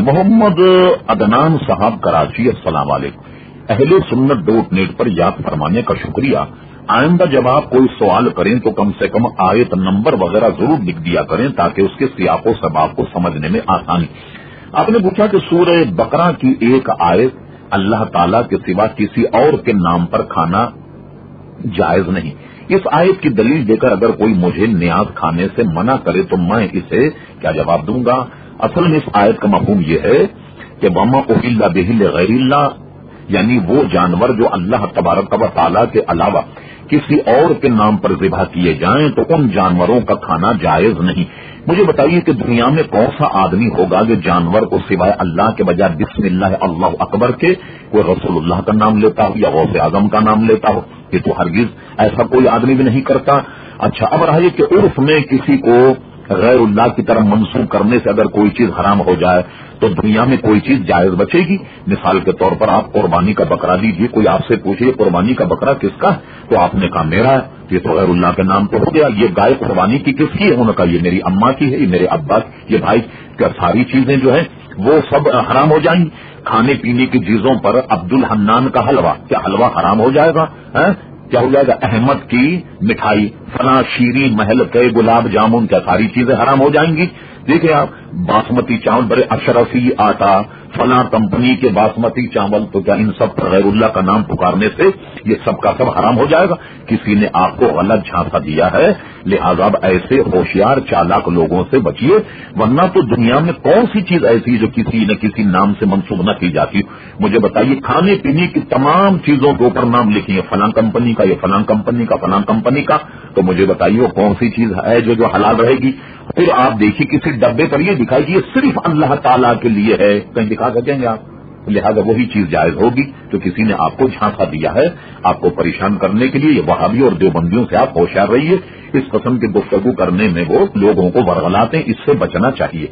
محمد عدنان صاحب کراچی، السلام علیکم۔ اہل سنت .net پر یاد فرمانے کا شکریہ۔ آئندہ جب آپ کوئی سوال کریں تو کم سے کم آیت نمبر وغیرہ ضرور لکھ دیا کریں تاکہ اس کے سیاق و سباق کو سمجھنے میں آسانی۔ آپ نے پوچھا کہ سورہ بقرہ کی ایک آیت اللہ تعالیٰ کے سوا کسی اور کے نام پر کھانا جائز نہیں، اس آیت کی دلیل دے کر اگر کوئی مجھے نیاز کھانے سے منع کرے تو میں اسے کیا جواب دوں گا؟ اصل میں اس آیت کا مفہوم یہ ہے کہ وما احل بہ لغیر اللہ، یعنی وہ جانور جو اللہ تبارک و تعالیٰ کے علاوہ کسی اور کے نام پر ذبح کیے جائیں تو ان جانوروں کا کھانا جائز نہیں۔ مجھے بتائیے کہ دنیا میں کون سا آدمی ہوگا جو جانور کو سوائے اللہ کے بجائے بسم اللہ اللہ اکبر کے کوئی رسول اللہ کا نام لیتا ہو یا غوث اعظم کا نام لیتا ہو؟ یہ تو ہرگز ایسا کوئی آدمی بھی نہیں کرتا۔ اچھا، اب رہا یہ کہ عرف میں کسی کو غیر اللہ کی طرف منسوخ کرنے سے اگر کوئی چیز حرام ہو جائے تو دنیا میں کوئی چیز جائز بچے گی؟ مثال کے طور پر آپ قربانی کا بکرا لیجیے، کوئی آپ سے پوچھے قربانی کا بکرا کس کا ہے تو آپ نے کہا میرا ہے، یہ تو غیر اللہ کے نام تو ہو گیا۔ یہ گائے قربانی کی کس کی ہے؟ انہوں نے کہا یہ میری اماں کی ہے، یہ میرے ابا کی، یہ بھائی کیا ساری چیزیں جو ہیں وہ سب حرام ہو جائیں گی؟ کھانے پینے کی چیزوں پر عبد الحنان کا حلوہ، کیا حلوہ حرام ہو جائے گا؟ کیا ہو جائے گا؟ احمد کی مٹھائی، فلاں شیریں محل کے گلاب جامن، کیا ساری چیزیں حرام ہو جائیں گی؟ دیکھیں آپ، باسمتی چاول بڑے اشرفی آٹا، فلاں کمپنی کے باسمتی چاول، تو کیا ان سب پر غیر اللہ کا نام پکارنے سے یہ سب کا سب حرام ہو جائے گا؟ کسی نے آپ کو غلط جھانسا دیا ہے، لہذا اب ایسے ہوشیار چالاک لوگوں سے بچیے، ورنہ تو دنیا میں کون سی چیز ایسی جو کسی نہ کسی نام سے منسوخ نہ کی جاتی؟ مجھے بتائیے، کھانے پینے کی تمام چیزوں کے اوپر نام لکھیے، فلاں کمپنی کا، یہ فلاں کمپنی کا، فلاں کمپنی کا، تو مجھے بتائیے وہ کون سی چیز ہے جو حلال رہے گی؟ پھر آپ دیکھیے کسی ڈبے پر یہ دکھائی کہ یہ صرف اللہ تعالیٰ کے لیے ہے، کہیں دکھا سکیں گے آپ؟ لہذا وہی چیز جائز ہوگی جو کسی نے آپ کو جھانسا دیا ہے آپ کو پریشان کرنے کے لیے۔ یہ وہابی اور دیوبندیوں سے آپ ہوشیار رہیے، اس قسم کی گفتگو کرنے میں وہ لوگوں کو ورغلاتے ہیں، اس سے بچنا چاہیے۔